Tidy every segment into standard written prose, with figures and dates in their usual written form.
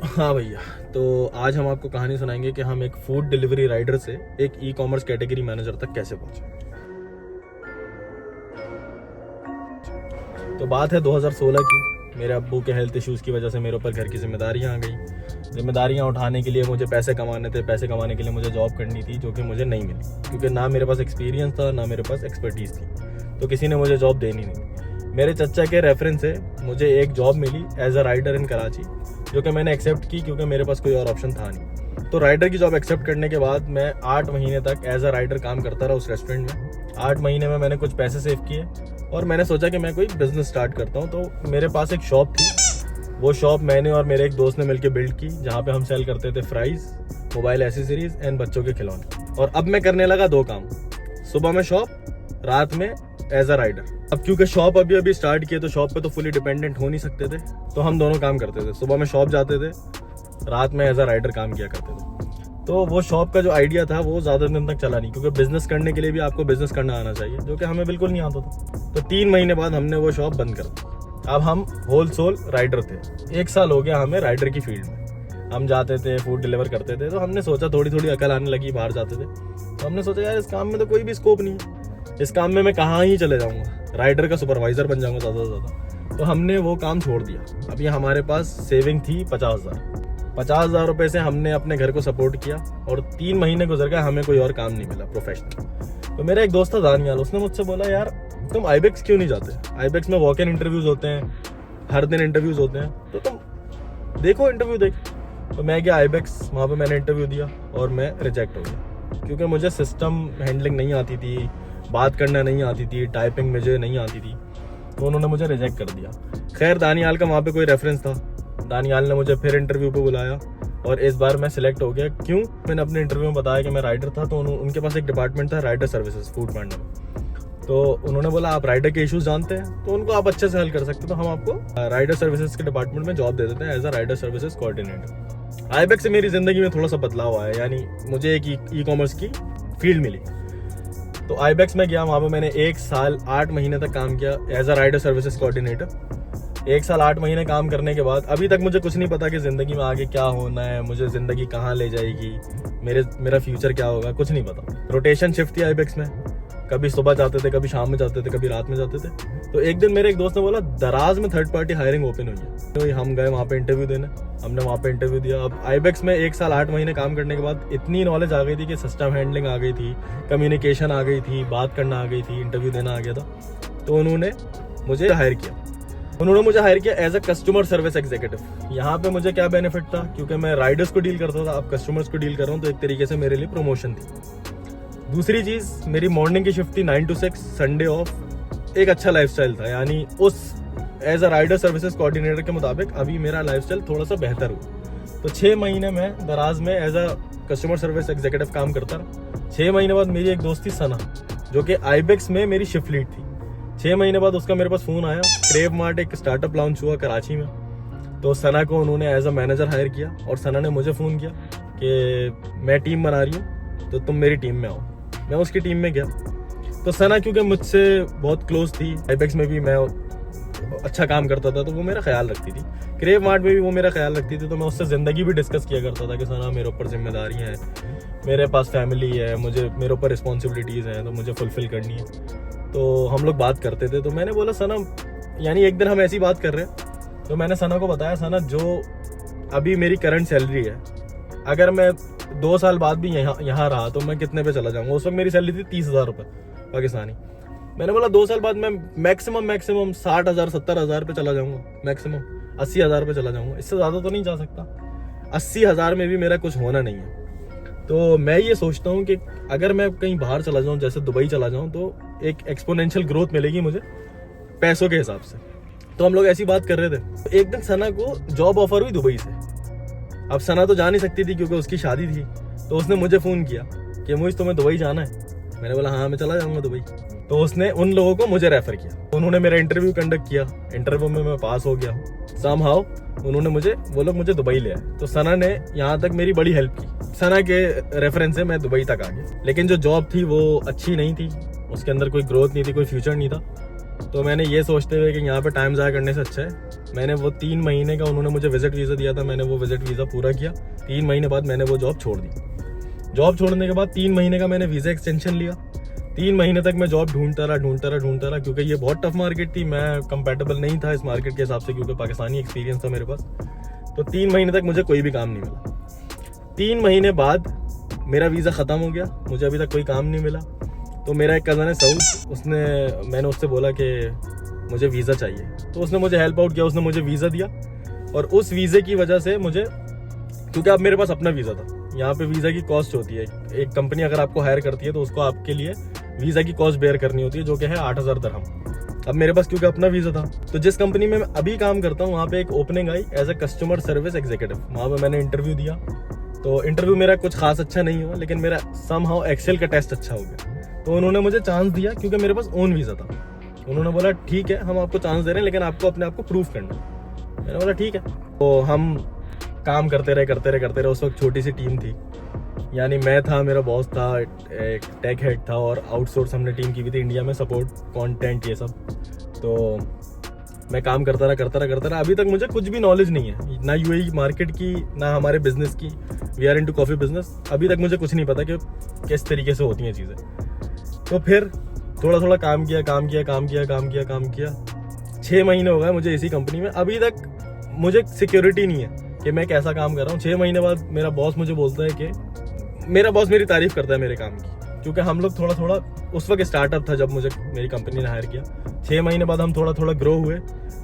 हाँ भैया, तो आज हम आपको कहानी सुनाएंगे कि हम एक फूड डिलीवरी राइडर से एक ई कॉमर्स कैटेगरी मैनेजर तक कैसे पहुंचे। तो बात है 2016 की। मेरे अब्बू के हेल्थ इश्यूज़ की वजह से मेरे ऊपर घर की जिम्मेदारियां आ गई। जिम्मेदारियां उठाने के लिए मुझे पैसे कमाने थे, पैसे कमाने के लिए मुझे जॉब करनी थी, जो कि मुझे नहीं मिली क्योंकि ना मेरे पास एक्सपीरियंस था ना मेरे पास एक्सपर्टीज़ थी, तो किसी ने मुझे जॉब देनी नहीं। मेरे चचा के रेफरेंस से मुझे एक जॉब मिली as a rider in Karachi, जो कि मैंने एक्सेप्ट की क्योंकि मेरे पास कोई और ऑप्शन था नहीं। तो राइडर की जॉब एक्सेप्ट करने के बाद मैं 8 महीने तक एज अ राइडर काम करता रहा उस रेस्टोरेंट में। 8 महीने में मैंने कुछ पैसे सेव किए और मैंने सोचा कि मैं कोई बिजनेस स्टार्ट करता हूँ। तो मेरे पास एक शॉप थी, वो शॉप मैंने और मेरे एक दोस्त ने मिलकर बिल्ड की, जहाँ पे हम सेल करते थे फ्राइज, मोबाइल एसेसरीज एंड बच्चों के खिलौने। और अब मैं करने लगा 2 काम, सुबह में शॉप, रात में एज अ राइडर। अब क्योंकि शॉप अभी स्टार्ट किए तो शॉप पे तो फुली डिपेंडेंट हो नहीं सकते थे, तो हम दोनों काम करते थे। सुबह में शॉप जाते थे, रात में एज अ राइडर काम किया करते थे। तो वो शॉप का जो आइडिया था वो ज़्यादा दिन तक चला नहीं, क्योंकि बिजनेस करने के लिए भी आपको बिजनेस करना आना चाहिए, जो कि हमें बिल्कुल नहीं आता था। तो 3 महीने बाद हमने वो शॉप बंद कर दी। अब हम होल सोल राइडर थे। 1 साल हो गया हमें राइडर की फील्ड में। हम जाते थे, फूड डिलीवर करते थे। तो हमने सोचा, थोड़ी थोड़ी अकल आने लगी, बाहर जाते थे तो हमने सोचा यार इस काम में तो कोई भी स्कोप नहीं है, इस काम में मैं कहाँ ही चले जाऊँगा, राइडर का सुपरवाइजर बन जाऊँगा ज़्यादा से ज़्यादा। तो हमने वो काम छोड़ दिया। अभी हमारे पास सेविंग थी 50,000 रुपये से हमने अपने घर को सपोर्ट किया और 3 महीने गुजर गए, हमें कोई और काम नहीं मिला प्रोफेशनल। तो मेरा एक दोस्त था दानियाल, उसने मुझसे बोला यार तुम आईबेक्स क्यों नहीं जाते, आईबेक्स में वॉक इन इंटरव्यूज़ होते हैं, हर दिन इंटरव्यूज़ होते हैं, तो तुम देखो इंटरव्यू देख। तो मैं गया आईबेक्स, वहाँ पर मैंने इंटरव्यू दिया और मैं रिजेक्ट हो गया क्योंकि मुझे सिस्टम हैंडलिंग नहीं आती थी, बात करना नहीं आती थी, टाइपिंग मुझे नहीं आती थी, तो उन्होंने मुझे रिजेक्ट कर दिया। खैर दानियाल का वहाँ पे कोई रेफरेंस था, दानियाल ने मुझे फिर इंटरव्यू पे बुलाया और इस बार मैं सिलेक्ट हो गया। क्यों? मैंने अपने इंटरव्यू में बताया कि मैं राइडर था, तो उनके पास एक डिपार्टमेंट था राइडर सर्विसेज फूड पांडा में। तो उन्होंने बोला आप राइडर के इश्यूज जानते हैं तो उनको आप अच्छे से हल कर सकते, तो हम आपको राइडर सर्विसेज के डिपार्टमेंट में जॉब दे देते हैं as a rider services coordinator. Ibex से मेरी ज़िंदगी में थोड़ा सा बदलाव आया, यानी मुझे एक ई कॉमर्स की फील्ड मिली। तो आईबेक्स में गया, वहाँ पे मैंने 1 साल 8 महीने तक काम किया as a rider services coordinator. 1 साल 8 महीने काम करने के बाद अभी तक मुझे कुछ नहीं पता कि ज़िंदगी में आगे क्या होना है, मुझे ज़िंदगी कहाँ ले जाएगी, मेरा फ्यूचर क्या होगा, कुछ नहीं पता। रोटेशन शिफ्ट थी आईबेक्स में, कभी सुबह जाते थे, कभी शाम में जाते थे, कभी रात में जाते थे। तो एक दिन मेरे एक दोस्त ने बोला दराज में 3rd पार्टी हायरिंग ओपन हुई है, तो हम गए वहाँ पे इंटरव्यू देने। हमने वहाँ पे इंटरव्यू दिया। अब आईबेक्स में 1 साल 8 महीने काम करने के बाद इतनी नॉलेज आ गई थी कि सिस्टम हैंडलिंग आ गई थी, कम्युनिकेशन आ गई थी, बात करना आ गई थी, इंटरव्यू देना आ गया था। तो उन्होंने मुझे हायर किया as a customer service executive. यहाँ पे मुझे क्या बेनिफिट था, क्योंकि मैं राइडर्स को डील करता था, अब कस्टमर्स को डील कर रहा हूँ, तो एक तरीके से मेरे लिए प्रमोशन थी। दूसरी चीज़, मेरी मॉर्निंग की शिफ्ट थी 9 to 6, संडे ऑफ। एक अच्छा लाइफस्टाइल था, यानी उस as a rider services coordinator के मुताबिक अभी मेरा लाइफस्टाइल थोड़ा सा बेहतर हुआ। तो 6 महीने में दराज में as a customer service executive काम करता रहा। 6 महीने बाद मेरी एक दोस्त थी सना, जो कि आईबेक्स में मेरी शिफ्ट लीड थी। 6 महीने बाद उसका मेरे पास फ़ोन आया, क्रेव मार्ट एक स्टार्टअप लॉन्च हुआ कराची में, तो सना को उन्होंने एज अ मैनेजर हायर किया और सना ने मुझे फ़ोन किया कि मैं टीम बना रही हूँ तो तुम मेरी टीम में आओ। मैं उसकी टीम में गया। तो सना क्योंकि मुझसे बहुत क्लोज थी, आईबेक्स में भी मैं अच्छा काम करता था तो वो मेरा ख्याल रखती थी, क्रेव मार्ट में भी वो मेरा ख्याल रखती थी। तो मैं उससे ज़िंदगी भी डिस्कस किया करता था कि सना मेरे ऊपर जिम्मेदारी है, मेरे पास फैमिली है, मेरे ऊपर रिस्पॉन्सिबिलिटीज़ हैं, तो मुझे फुलफ़िल करनी है। तो हम लोग बात करते थे। तो मैंने बोला सना, यानी एक दिन हम ऐसी बात कर रहे हैं, तो मैंने सना को बताया, सना जो अभी मेरी करंट सैलरी है, अगर मैं 2 साल बाद भी यहाँ रहा तो मैं कितने पे चला जाऊँगा। उस वक्त मेरी सैलरी थी 30,000 रुपये पाकिस्तानी। मैंने बोला 2 साल बाद मैं मैक्सिमम 60,000 70,000 पे चला जाऊँगा, मैक्सिमम 80,000 पे चला जाऊँगा, इससे ज़्यादा तो नहीं जा सकता। 80,000 में भी मेरा कुछ होना नहीं है। तो मैं ये सोचता हूँ कि अगर मैं कहीं बाहर चला जाऊँ, जैसे दुबई चला जाऊँ, तो एक एक्सपोनेंशियल ग्रोथ मिलेगी मुझे पैसों के हिसाब से। तो हम लोग ऐसी बात कर रहे थे। एक दिन सना को जॉब ऑफर हुई दुबई से। अब सना तो जा नहीं सकती थी क्योंकि उसकी शादी थी, तो उसने मुझे फ़ोन किया कि मुझे तुम्हें दुबई जाना है। मैंने बोला हाँ मैं चला जाऊँगा दुबई। तो उसने उन लोगों को मुझे रेफ़र किया, उन्होंने मेरा इंटरव्यू कंडक्ट किया, इंटरव्यू में मैं पास हो गया हूँ समहाउ। वो लोग मुझे दुबई ले आए। तो सना ने यहाँ तक मेरी बड़ी हेल्प की। सना के रेफरेंस से मैं दुबई तक आ गया, लेकिन जो जॉब थी वो अच्छी नहीं थी, उसके अंदर कोई ग्रोथ नहीं थी, कोई फ्यूचर नहीं था। तो मैंने ये सोचते हुए कि यहाँ पे टाइम ज़ाया करने से अच्छा है मैंने वो 3 महीने का, उन्होंने मुझे विजिट वीज़ा दिया था, मैंने वो विजिट वीज़ा पूरा किया। 3 महीने बाद मैंने वो जॉब छोड़ दी। जॉब छोड़ने के बाद 3 महीने का मैंने वीज़ा एक्सटेंशन लिया। 3 महीने तक मैं जॉब ढूंढता रहा क्योंकि ये बहुत टफ मार्केट थी। मैं कंपेटेबल नहीं था इस मार्केट के हिसाब से, क्योंकि पाकिस्तानी एक्सपीरियंस था मेरे पास। तो 3 महीने तक मुझे कोई भी काम नहीं मिला। 3 महीने बाद मेरा वीज़ा ख़त्म हो गया, मुझे अभी तक कोई काम नहीं मिला। तो मेरा एक कज़न है सऊद, मैंने उससे बोला कि मुझे वीज़ा चाहिए, तो उसने मुझे हेल्प आउट किया, उसने मुझे वीज़ा दिया। और उस वीज़े की वजह से मुझे, क्योंकि अब मेरे पास अपना वीज़ा था, यहाँ पे वीज़ा की कॉस्ट होती है, एक कंपनी अगर आपको हायर करती है तो उसको आपके लिए वीज़ा की कॉस्ट बेयर करनी होती है, जो कि है 8,000 दिरहम। अब मेरे पास क्योंकि अपना वीज़ा था, तो जिस कंपनी में मैं अभी काम करता हूँ वहाँ पे एक ओपनिंग आई as a customer service executive. वहाँ पे मैंने इंटरव्यू दिया, तो इंटरव्यू मेरा कुछ खास अच्छा नहीं हुआ, लेकिन मेरा समहाउ एक्सेल का टेस्ट अच्छा हो गया। तो उन्होंने मुझे चांस दिया क्योंकि मेरे पास ओन वीज़ा था। उन्होंने बोला ठीक है, हम आपको चांस दे रहे हैं, लेकिन आपको अपने आप को प्रूव करना है। मैंने बोला ठीक है। तो हम काम करते रहे। उस वक्त छोटी सी टीम थी, यानी मैं था, मेरा बॉस था, एक टेक हेड था, और आउटसोर्स हमने टीम की हुई थी इंडिया में, सपोर्ट, कंटेंट, ये सब। तो मैं काम करता रहा। अभी तक मुझे कुछ भी नॉलेज नहीं है, ना यूएई मार्केट की, ना हमारे बिजनेस की। We are into coffee business. अभी तक मुझे कुछ नहीं पता कि किस तरीके से होती हैं चीज़ें। तो फिर थोड़ा काम किया। 6 महीने हो गए मुझे इसी कंपनी में। अभी तक मुझे सिक्योरिटी नहीं है कि मैं कैसा काम कर रहा हूँ। 6 महीने बाद मेरा बॉस मुझे बोलता है कि मेरा बॉस मेरी तारीफ करता है मेरे काम की, क्योंकि हम लोग थोड़ा उस वक्त स्टार्टअप था जब मुझे मेरी कंपनी ने हायर किया। 6 महीने बाद हम थोड़ा ग्रो हुए,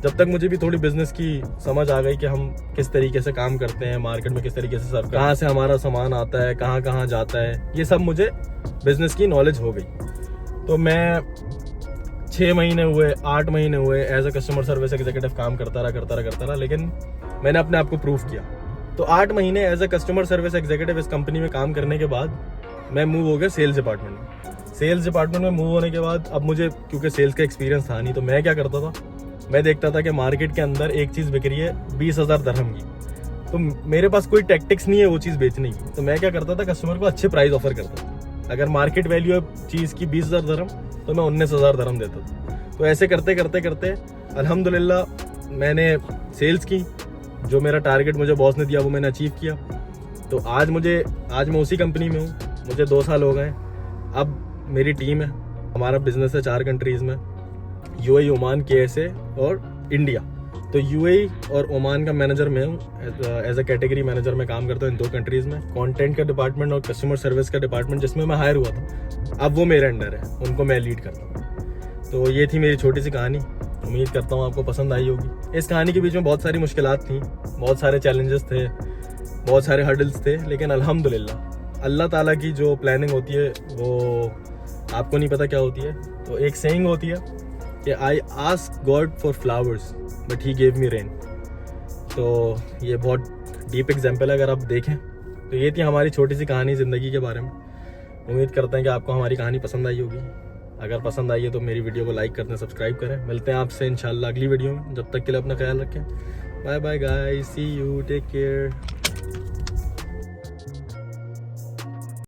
जब तक मुझे भी थोड़ी बिजनेस की समझ आ गई कि हम किस तरीके से काम करते हैं, मार्केट में किस तरीके से सर्व, कहाँ से हमारा सामान आता है, कहाँ जाता है, ये सब मुझे बिजनेस की नॉलेज हो गई। तो मैं 6 महीने हुए, 8 महीने हुए as a customer service executive काम करता रहा, लेकिन मैंने अपने आप को प्रूव किया। तो 8 महीने as a customer service executive इस कंपनी में काम करने के बाद मैं मूव हो गया सेल्स डिपार्टमेंट में। सेल्स डिपार्टमेंट में मूव होने के बाद अब मुझे, क्योंकि सेल्स का एक्सपीरियंस था नहीं, तो मैं क्या करता था, मैं देखता था कि मार्केट के अंदर एक चीज़ बिक रही है 20,000 दिरहम की, तो मेरे पास कोई टैक्टिक्स नहीं है वो चीज़ बेचने की। तो मैं क्या करता था, कस्टमर को अच्छे प्राइस ऑफर करता था। अगर मार्केट वैल्यू है चीज़ की 20,000 दिरहम, तो मैं 19,000 दिरहम देता था। तो ऐसे करते अल्हम्दुलिल्लाह मैंने सेल्स की, जो मेरा टारगेट मुझे बॉस ने दिया वो मैंने अचीव किया। तो आज मैं उसी कंपनी में हूँ, मुझे 2 साल हो गए। अब मेरी टीम है, हमारा बिजनेस है 4 कंट्रीज़ में, यूएई, ओमान, केएसए और इंडिया। तो यूएई और ओमान का मैनेजर मैं हूँ, एज अ कैटेगरी मैनेजर मैं काम करता हूँ इन 2 कंट्रीज़ में। कंटेंट का डिपार्टमेंट और कस्टमर सर्विस का डिपार्टमेंट जिसमें मैं हायर हुआ था, अब वो मेरे अंडर है, उनको मैं लीड करता हूँ। तो ये थी मेरी छोटी सी कहानी, उम्मीद करता हूँ आपको पसंद आई होगी। इस कहानी के बीच में बहुत सारी मुश्किलात थी, बहुत सारे चैलेंजेस थे, बहुत सारे हर्डल्स थे, लेकिन अल्हम्दुलिल्लाह अल्लाह ताला की जो प्लानिंग होती है वो आपको नहीं पता क्या होती है। तो एक सेइंग होती है कि I ask God for flowers but he gave me rain. तो ये बहुत डीप एग्जाम्पल है अगर आप देखें। तो ये थी हमारी छोटी सी कहानी ज़िंदगी के बारे में। उम्मीद करते हैं कि आपको हमारी कहानी पसंद आई होगी। अगर पसंद आई है तो मेरी वीडियो को लाइक कर दें, सब्सक्राइब करें। मिलते हैं आपसे इंशाल्लाह अगली वीडियो में, जब तक के लिए अपना ख्याल रखें। Bye bye guys, see you, take care.